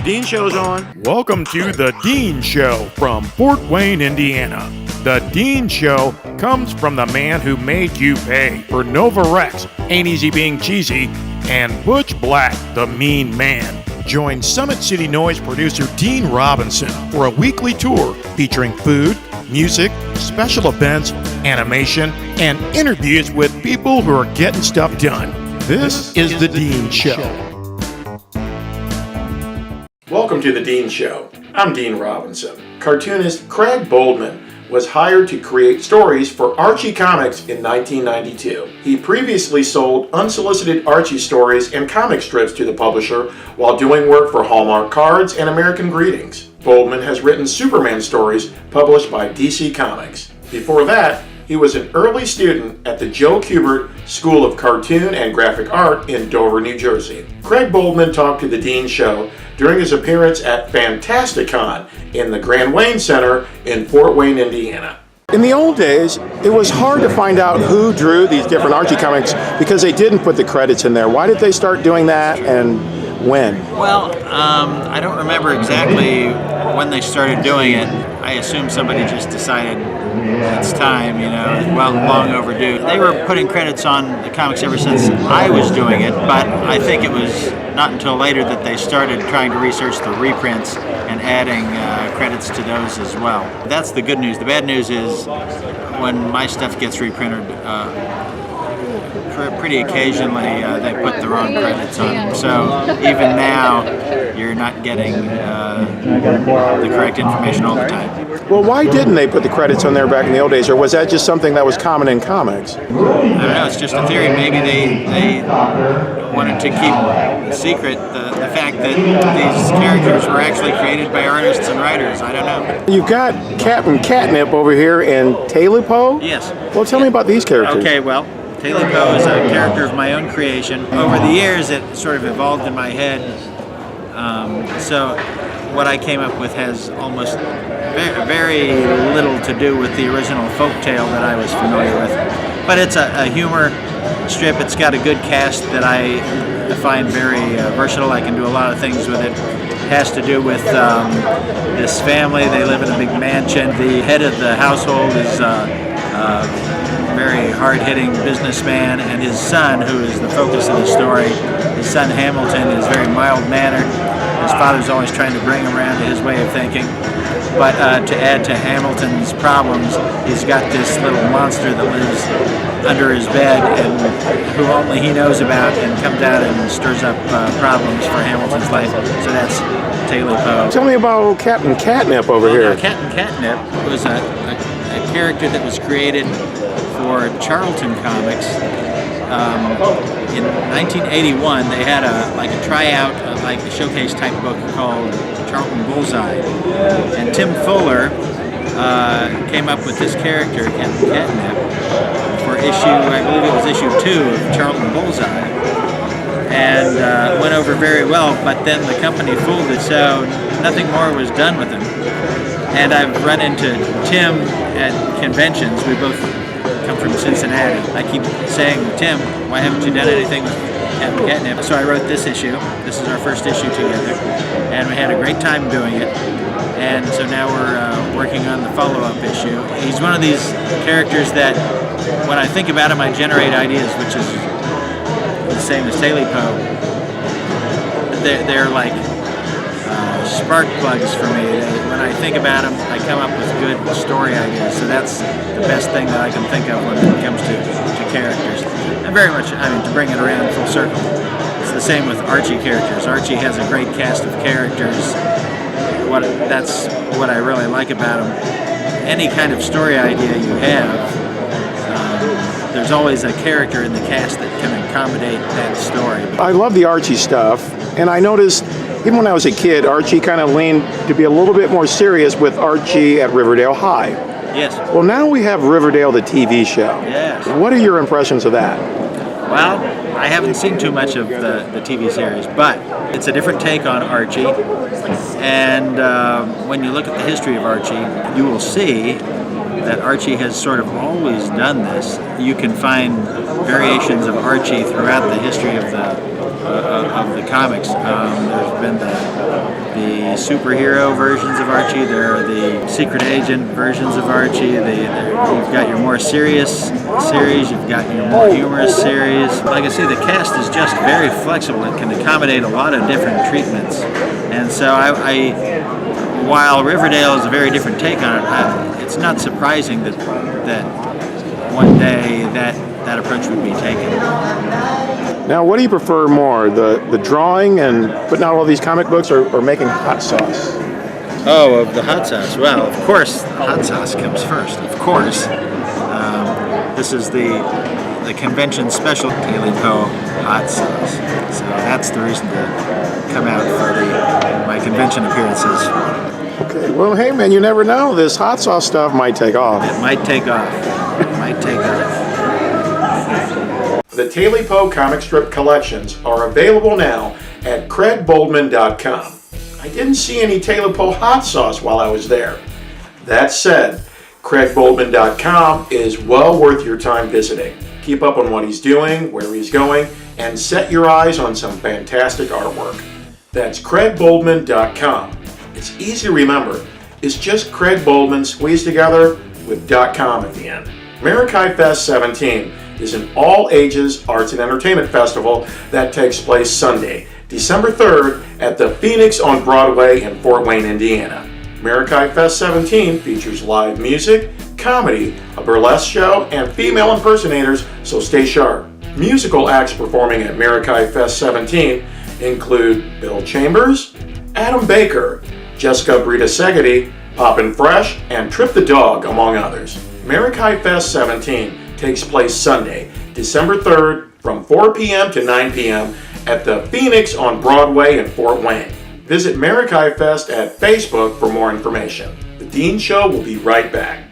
Dean Show's on. Welcome to The Dean Show from Fort Wayne, Indiana. The Dean Show comes from the man who made you pay for Nova Rex, Ain't Easy Being Cheesy, and Butch Black, the Mean Man. Join Summit City Noise producer Dean Robinson for a weekly tour featuring food, music, special events, animation, and interviews with people who are getting stuff done. This is The Dean Show. Welcome to The Dean Show. I'm Dean Robinson. Cartoonist Craig Boldman was hired to create stories for Archie Comics in 1992. He previously sold unsolicited Archie stories and comic strips to the publisher while doing work for Hallmark Cards and American Greetings. Boldman has written Superman stories published by DC Comics. Before that, he was an early student at the Joe Kubert School of Cartoon and Graphic Art in Dover, New Jersey. Craig Boldman talked to The Dean Show during his appearance at Fantasticon in the Grand Wayne Center in Fort Wayne, Indiana. In the old days, it was hard to find out who drew these different Archie comics because they didn't put the credits in there. Why did they start doing that and when? Well, I don't remember exactly when they started doing it. I assume somebody just decided it's time, long overdue. They were putting credits on the comics ever since I was doing it, but I think it was not until later that they started trying to research the reprints and adding credits to those as well. That's the good news. The bad news is when my stuff gets reprinted, pretty occasionally they put the wrong credits on. So even now, you're not getting the correct information all the time. Well, why didn't they put the credits on there back in the old days, or was that just something that was common in comics? I don't know, it's just a theory. Maybe they wanted to keep secret the fact that these characters were actually created by artists and writers. I don't know. You've got Captain Catnip over here and Tailipoe? Yes. Well, tell me about these characters. Okay, well, Tailipoe is a character of my own creation. Over the years, it sort of evolved in my head. So what I came up with has almost very little to do with the original folktale that I was familiar with. But it's a humor strip. It's got a good cast that I find very versatile. I can do a lot of things with it. It has to do with this family. They live in a big mansion. The head of the household is very hard-hitting businessman, and his son, who is the focus of the story, his son Hamilton, is very mild-mannered. His father's always trying to bring him around to his way of thinking. But to add to Hamilton's problems, he's got this little monster that lives under his bed and who only he knows about and comes out and stirs up problems for Hamilton's life. So that's Tailipoe. Tell me about Captain Catnip over here. Captain Catnip was a character that was created for Charlton Comics. In 1981, they had a tryout, like a showcase type book called Charlton Bullseye, and Tim Fuller came up with this character, Captain Catnip, for I believe it was issue 2 of Charlton Bullseye, and went over very well. But then the company folded, so nothing more was done with him. And I've run into Tim at conventions. We both come from Cincinnati. I keep saying, Tim, why haven't you done anything with Captain Catnip? So I wrote this issue. This is our first issue together, and we had a great time doing it. And so now we're working on the follow-up issue. He's one of these characters that, when I think about him, I generate ideas, which is the same as Tailipoe. They're like spark plugs for me. When I think about them, I come up with good story ideas. So that's the best thing that I can think of when it comes to characters. And very much, to bring it around full circle, it's the same with Archie characters. Archie has a great cast of characters. That's what I really like about him. Any kind of story idea you have, there's always a character in the cast that can accommodate that story. I love the Archie stuff, and I noticed even when I was a kid, Archie kind of leaned to be a little bit more serious with Archie at Riverdale High. Yes. Well, now we have Riverdale, the TV show. Yes. What are your impressions of that? Well, I haven't seen too much of the TV series, but it's a different take on Archie. And when you look at the history of Archie, you will see that Archie has sort of always done this. You can find variations of Archie throughout the history of the comics. There's been the superhero versions of Archie, there are the secret agent versions of Archie, you've got your more serious series, you've got your more humorous series. Like I say, the cast is just very flexible and can accommodate a lot of different treatments. And so while Riverdale is a very different take on it, it's not surprising that one day that approach would be taken. Now, what do you prefer more, the drawing and putting out all these comic books, or making hot sauce? Oh, of the hot sauce. Well, of course, the hot sauce comes first. Of course. This is the convention special Tailipoe hot sauce. So that's the reason to come out for my convention appearances. Okay, well, hey, man, you never know. This hot sauce stuff might take off. It might take off. It might take off. The Tailipoe comic strip collections are available now at CraigBoldman.com. I didn't see any Tailipoe hot sauce while I was there. That said, CraigBoldman.com is well worth your time visiting. Keep up on what he's doing, where he's going, and set your eyes on some fantastic artwork. That's CraigBoldman.com. It's easy to remember. It's just Craig Boldman squeezed together with .com at the end. Marikai Fest 17 is an all-ages arts and entertainment festival that takes place Sunday, December 3rd at the Phoenix on Broadway in Fort Wayne, Indiana. Marikai Fest 17 features live music, comedy, a burlesque show, and female impersonators, so stay sharp. Musical acts performing at Marikai Fest 17 include Bill Chambers, Adam Baker, Jessica Brita Segedy, Poppin' Fresh, and Trip the Dog, among others. Marikai Fest 17 takes place Sunday, December 3rd from 4 p.m. to 9 p.m. at the Phoenix on Broadway in Fort Wayne. Visit Marikai Fest at Facebook for more information. The Dean Show will be right back.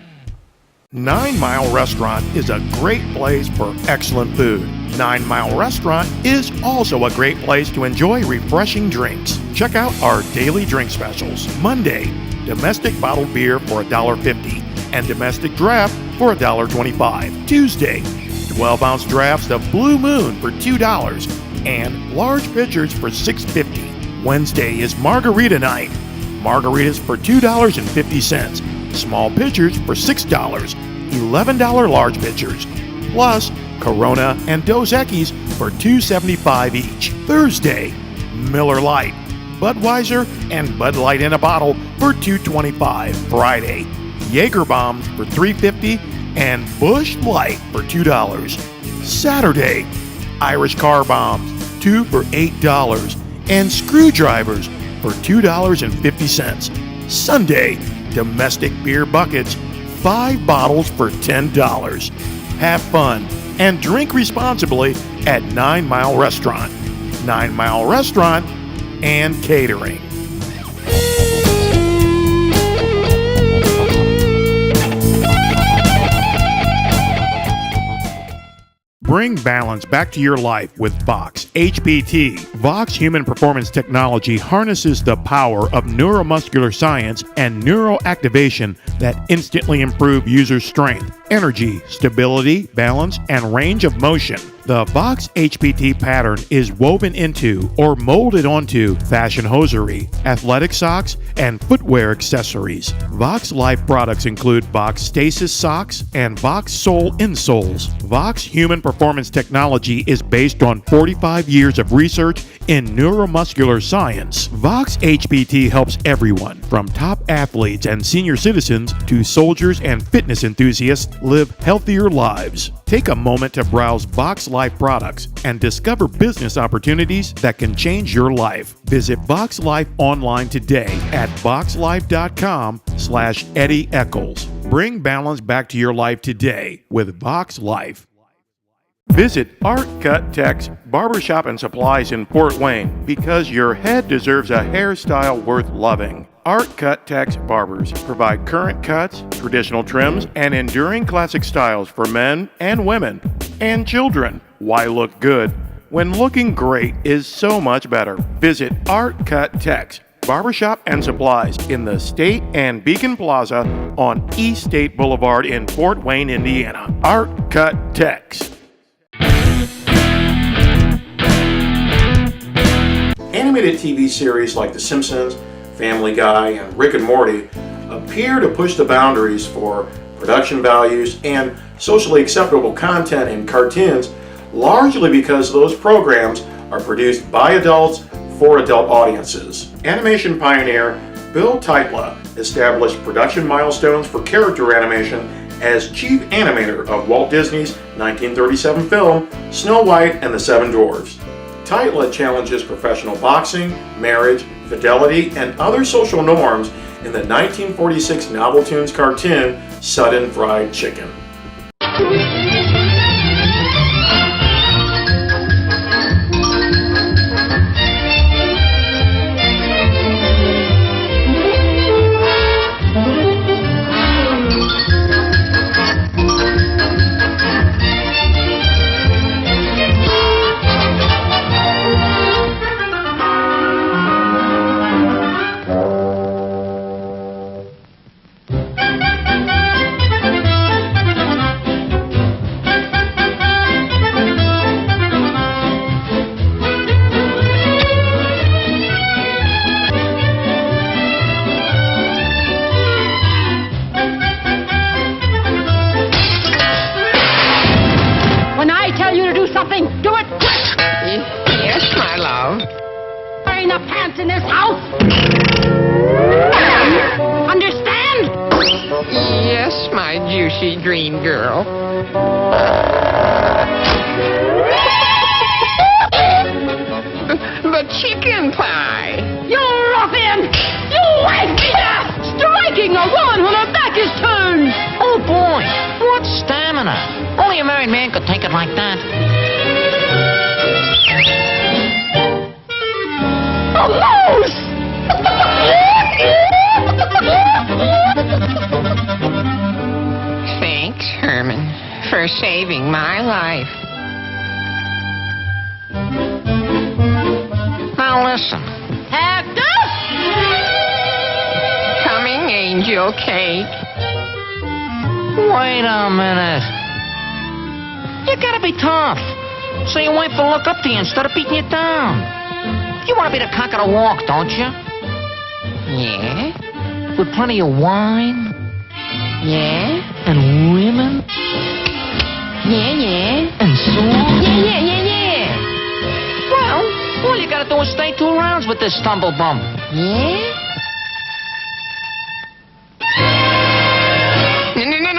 9 Mile Restaurant is a great place for excellent food. 9 Mile Restaurant is also a great place to enjoy refreshing drinks. Check out our daily drink specials. Monday, domestic bottled beer for $1.50 and domestic draft for $1.25. Tuesday, 12-ounce drafts of Blue Moon for $2 and large pitchers for $6.50. Wednesday is Margarita Night. Margaritas for $2.50. Small pitchers for $6. $11 large pitchers. Plus, Corona and Dos Equis for $2.75 each. Thursday, Miller Lite, Budweiser, and Bud Light in a bottle for $2.25. Friday, Jaeger Bombs for $3.50 and Busch Light for $2. Saturday, Irish Car Bombs, 2 for $8, and Screwdrivers for $2.50. Sunday, domestic beer buckets, 5 bottles for $10. Have fun and drink responsibly at 9 Mile Restaurant. 9 Mile Restaurant and Catering. Bring balance back to your life with Vox HPT. Vox Human Performance Technology harnesses the power of neuromuscular science and neuroactivation that instantly improve user strength, energy, stability, balance, and range of motion. The Vox HPT pattern is woven into or molded onto fashion hosiery, athletic socks, and footwear accessories. Vox Life products include Vox Stasis socks and Vox Sole insoles. Vox Human Performance Technology is based on 45 years of research in neuromuscular science. Vox HPT helps everyone, from top athletes and senior citizens to soldiers and fitness enthusiasts, live healthier lives. Take a moment to browse Vox Life products and discover business opportunities that can change your life. Visit Vox Life online today at voxlife.com/Eddie Eccles. Bring balance back to your life today with Vox Life. Visit Art Cut Tech's Barbershop and Supplies in Fort Wayne because your head deserves a hairstyle worth loving. Art Cut Tech's barbers provide current cuts, traditional trims, and enduring classic styles for men and women and children. Why look good when looking great is so much better? Visit Art Cut Tech's Barbershop and Supplies in the State and Beacon Plaza on East State Boulevard in Fort Wayne, Indiana. Art Cut Tech's. Animated TV series like The Simpsons, Family Guy, and Rick and Morty appear to push the boundaries for production values and socially acceptable content in cartoons, largely because those programs are produced by adults for adult audiences. Animation pioneer Bill Tytla established production milestones for character animation as chief animator of Walt Disney's 1937 film Snow White and the Seven Dwarfs. Tytla challenges professional boxing, marriage, fidelity, and other social norms in the 1946 Noveltoons cartoon Sudden Fried Chicken. Do it quick! Yes, my love. There ain't enough pants in this house! Understand? Yes, my juicy dream girl. The chicken pie. You ruffian! You wife beater! Striking a woman when her back is turned! Oh, boy. What stamina. Only a married man could take it like that. A mouse! Thanks, Herman, for saving my life. Now listen. Hector! Coming, Angel Cake. Wait a minute. You gotta be tough. So your wife will look up to you instead of beating you down. You want to be the cock of the walk, don't you? Yeah? With plenty of wine Yeah? and women Yeah. and songs. Yeah. Well, all you gotta do is stay 2 rounds with this stumble bump. Yeah?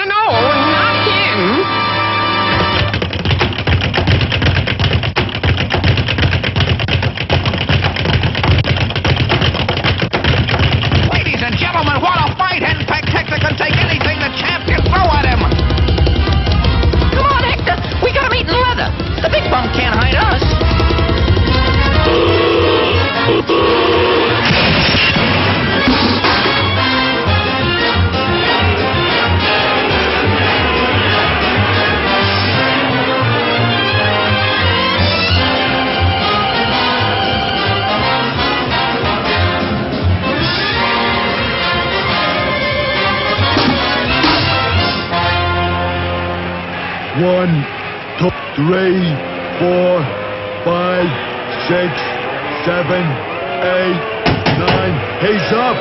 No, not him. Ladies and gentlemen, what a fight! Henpeck Hector can take anything the champion throw at him! Come on, Hector. We got him eating leather. The big bum can't hide us. One, two, 3, 4, 5, 6, 7, 8, 9. He's up.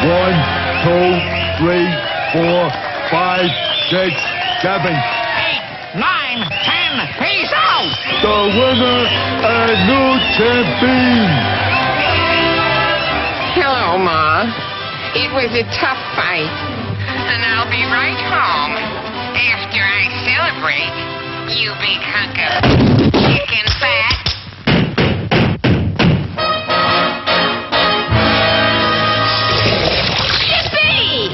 One, 2, 3, 4, 5, 6, 7. 8, 9, 10, he's out! The winner and new champion. Hello, Ma. It was a tough fight. And I'll be right home after I celebrate, you big hunk of chicken fat. Yippee!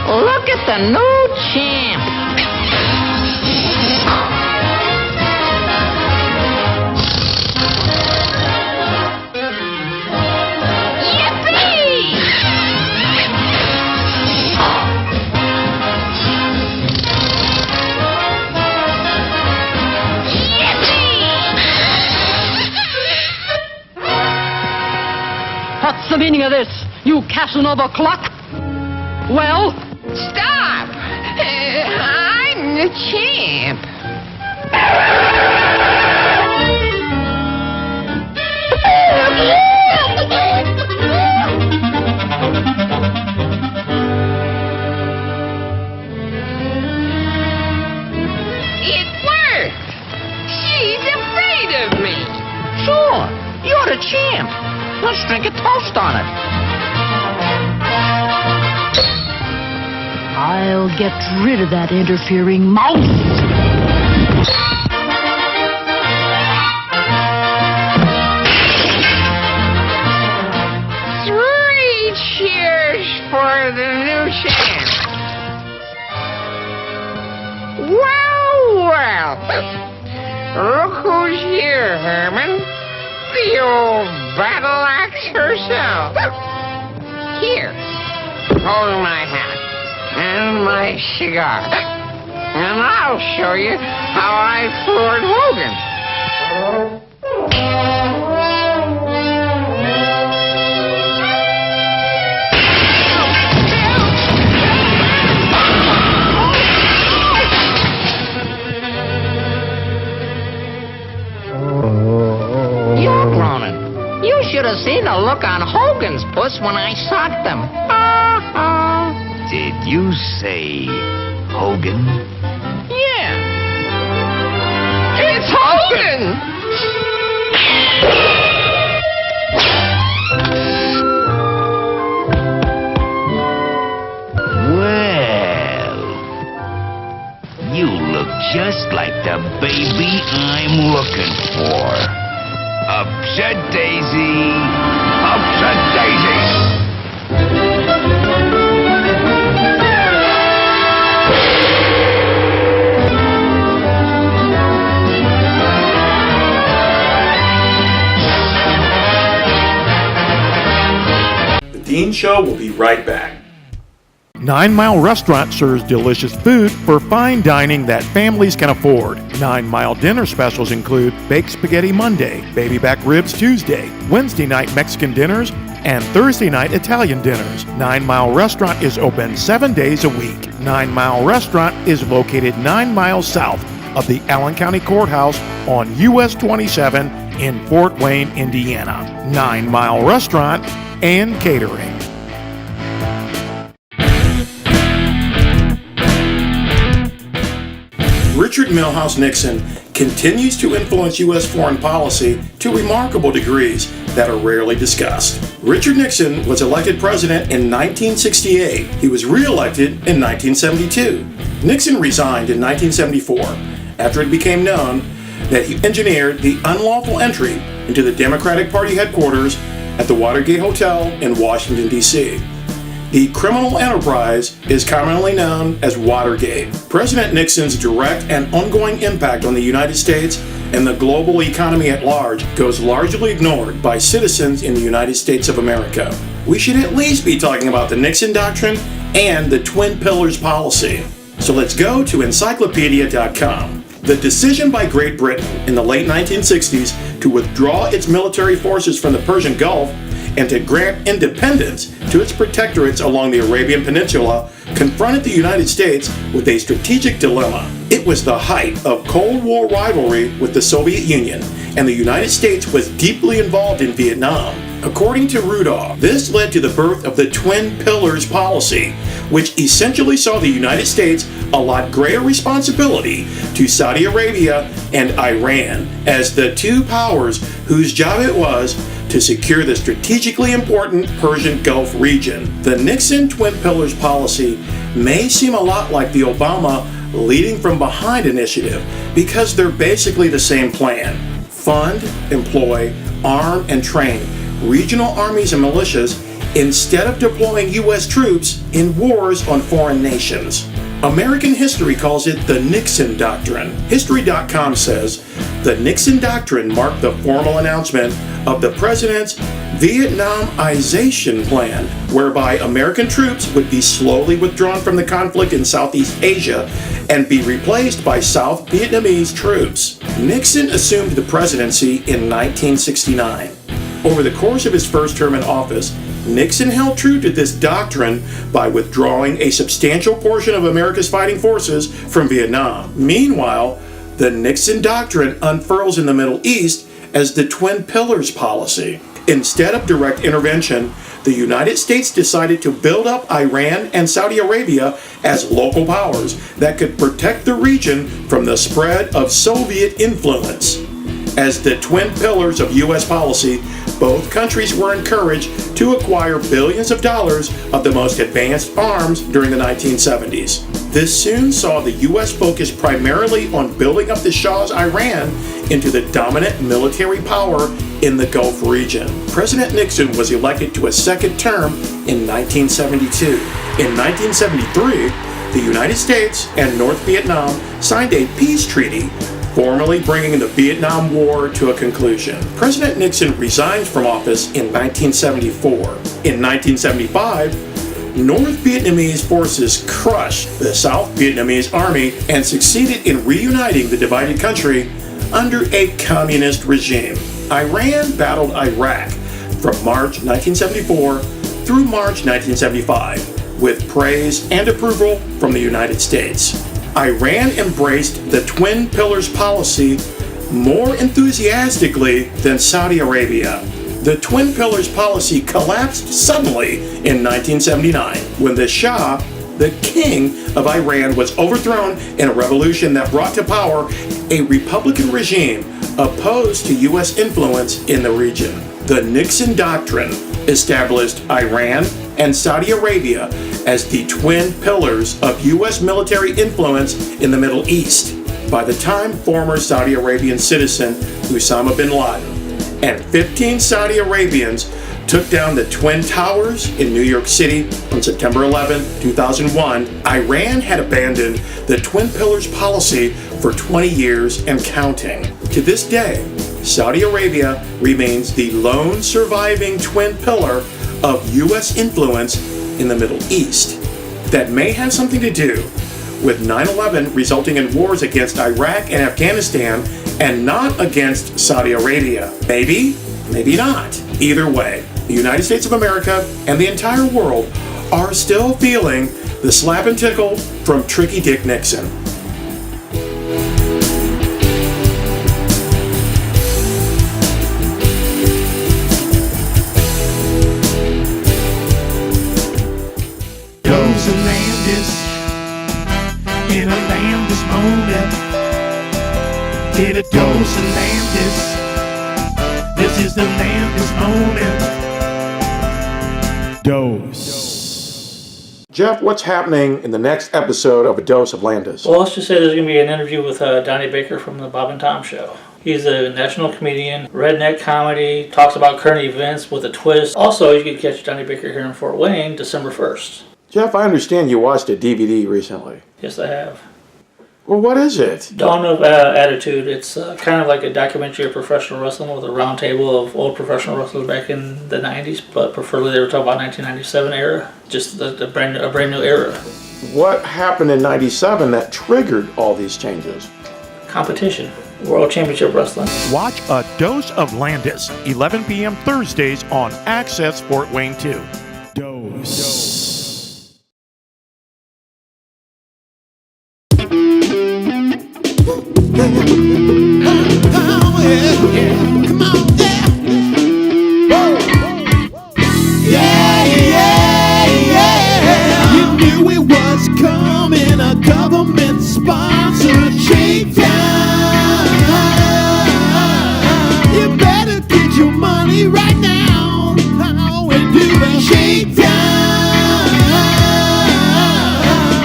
Look at the new champ. Yippee! the meaning of this, you Casanova clock? Well? Stop! I'm the champ. It worked! She's afraid of me. Sure, you're the champ. Let's drink a toast on it. I'll get rid of that interfering mouse. Three cheers for the new champ. Well. Look who's here, Herman. The old battle axe herself. Here, hold my hat and my cigar, and I'll show you how I floored Hogan. You're groaning. You should have seen the look on Hogan's puss when I socked him. Did you say Hogan? Yeah. It's Hogan! Well, you look just like the baby I'm looking for. Upset Daisy! Upset Daisy! The Dean Show will be right back. 9 Mile Restaurant serves delicious food for fine dining that families can afford. 9 Mile dinner specials include baked spaghetti Monday, baby back ribs Tuesday, Wednesday night Mexican dinners, and Thursday night Italian dinners. 9 Mile Restaurant is open 7 days a week. 9 Mile Restaurant is located 9 miles south of the Allen County Courthouse on US 27 in Fort Wayne, Indiana. 9 Mile Restaurant and Catering. Richard Milhouse Nixon continues to influence U.S. foreign policy to remarkable degrees that are rarely discussed. Richard Nixon was elected president in 1968. He was re-elected in 1972. Nixon resigned in 1974 after it became known that he engineered the unlawful entry into the Democratic Party headquarters at the Watergate Hotel in Washington, D.C. The criminal enterprise is commonly known as Watergate. President Nixon's direct and ongoing impact on the United States and the global economy at large goes largely ignored by citizens in the United States of America. We should at least be talking about the Nixon Doctrine and the Twin Pillars policy. So let's go to encyclopedia.com. The decision by Great Britain in the late 1960s to withdraw its military forces from the Persian Gulf and to grant independence to its protectorates along the Arabian Peninsula confronted the United States with a strategic dilemma. It was the height of Cold War rivalry with the Soviet Union, and the United States was deeply involved in Vietnam. According to Rudolph, this led to the birth of the Twin Pillars policy, which essentially saw the United States allot greater responsibility to Saudi Arabia and Iran as the two powers whose job it was to secure the strategically important Persian Gulf region. The Nixon Twin Pillars policy may seem a lot like the Obama leading from behind initiative because they're basically the same plan. Fund, employ, arm, and train regional armies and militias instead of deploying U.S. troops in wars on foreign nations. American history calls it the Nixon Doctrine. History.com says the Nixon Doctrine marked the formal announcement of the president's Vietnamization plan, whereby American troops would be slowly withdrawn from the conflict in Southeast Asia and be replaced by South Vietnamese troops. Nixon assumed the presidency in 1969. Over the course of his first term in office, Nixon held true to this doctrine by withdrawing a substantial portion of America's fighting forces from Vietnam. Meanwhile, the Nixon Doctrine unfurls in the Middle East as the Twin Pillars policy. Instead of direct intervention, the United States decided to build up Iran and Saudi Arabia as local powers that could protect the region from the spread of Soviet influence. As the twin pillars of U.S. policy, both countries were encouraged to acquire billions of dollars of the most advanced arms during the 1970s. This soon saw the U.S. focus primarily on building up the Shah's Iran into the dominant military power in the Gulf region. President Nixon was elected to a second term in 1972. In 1973, the United States and North Vietnam signed a peace treaty, formally bringing the Vietnam War to a conclusion. President Nixon resigned from office in 1974. In 1975, North Vietnamese forces crushed the South Vietnamese army and succeeded in reuniting the divided country under a communist regime. Iran battled Iraq from March 1974 through March 1975 with praise and approval from the United States. Iran embraced the Twin Pillars policy more enthusiastically than Saudi Arabia. The Twin Pillars policy collapsed suddenly in 1979 when the Shah, the king of Iran, was overthrown in a revolution that brought to power a Republican regime opposed to U.S. influence in the region. The Nixon Doctrine established Iran and Saudi Arabia as the twin pillars of U.S. military influence in the Middle East. By the time former Saudi Arabian citizen Osama bin Laden and 15 Saudi Arabians took down the Twin Towers in New York City on September 11, 2001, Iran had abandoned the Twin Pillars policy for 20 years and counting. To this day, Saudi Arabia remains the lone surviving twin pillar of U.S. influence in the Middle East. That may have something to do with 9/11 resulting in wars against Iraq and Afghanistan and not against Saudi Arabia. Maybe, maybe not. Either way, the United States of America and the entire world are still feeling the slap and tickle from Tricky Dick Nixon. Goes a Landis in a Landis moment. Get a dose of Landis. This is the Landis moment. Dose. Jeff, what's happening in the next episode of A Dose of Landis? Well, let's just say there's going to be an interview with Donnie Baker from the Bob and Tom Show. He's a national comedian, redneck comedy, talks about current events with a twist. Also, you can catch Donnie Baker here in Fort Wayne, December 1st. Jeff, I understand you watched a DVD recently. Yes, I have. Well, what is it? Dawn of Attitude. It's kind of like a documentary of professional wrestling with a round table of old professional wrestlers back in the 90s, but preferably they were talking about 1997 era, just a brand new era. What happened in 97 that triggered all these changes? Competition. World Championship Wrestling. Watch A Dose of Landis, 11 p.m. Thursdays on Access Fort Wayne 2. Dose. You knew it was coming, a government-sponsored shakedown. You better get your money right now and do the shakedown.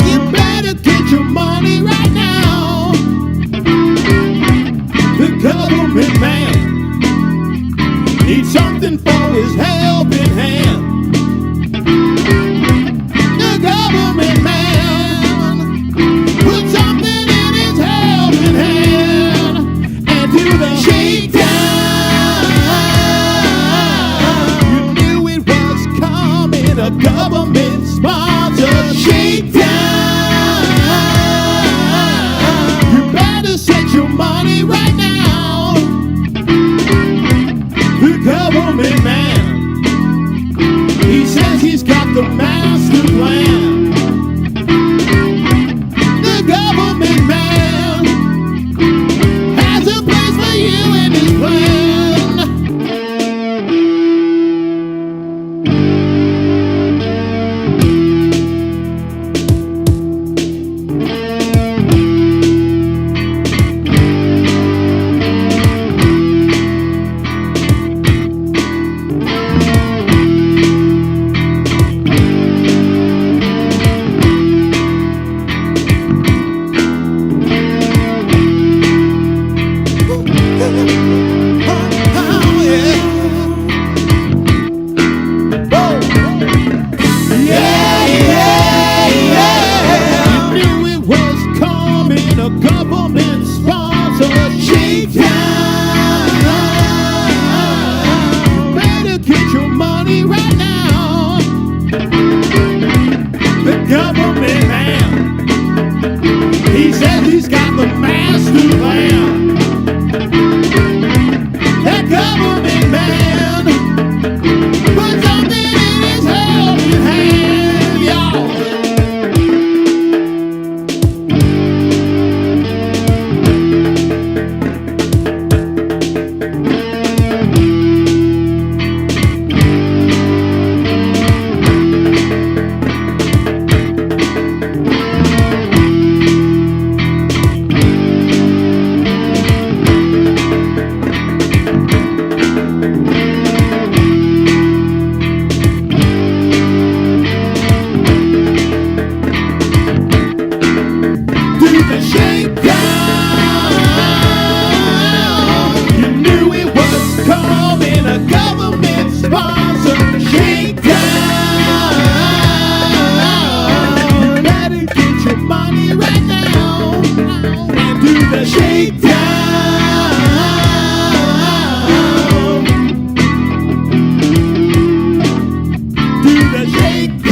You better get your money right now. The government man needs something for his helping hand. The government man put something in his helping hand and do the shakedown. You knew it was coming, a government-sponsored shakedown. You better set your money right now. The government man the shakedown. Do the shakedown.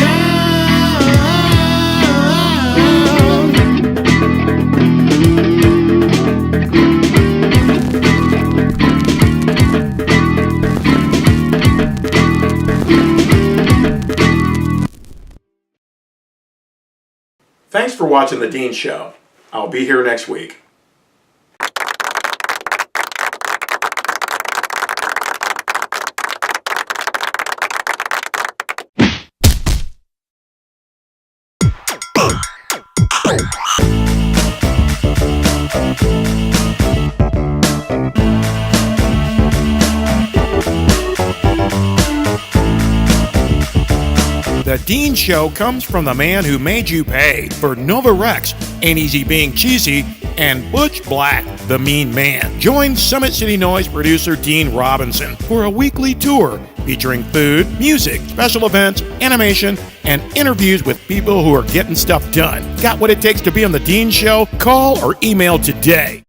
Thanks for watching The Dean Show. I'll be here next week. The Dean Show comes from the man who made you pay for Nova Rex, Ain't Easy Being Cheesy, and Butch Black, the Mean Man. Join Summit City Noise producer Dean Robinson for a weekly tour featuring food, music, special events, animation, and interviews with people who are getting stuff done. Got what it takes to be on The Dean Show? Call or email today.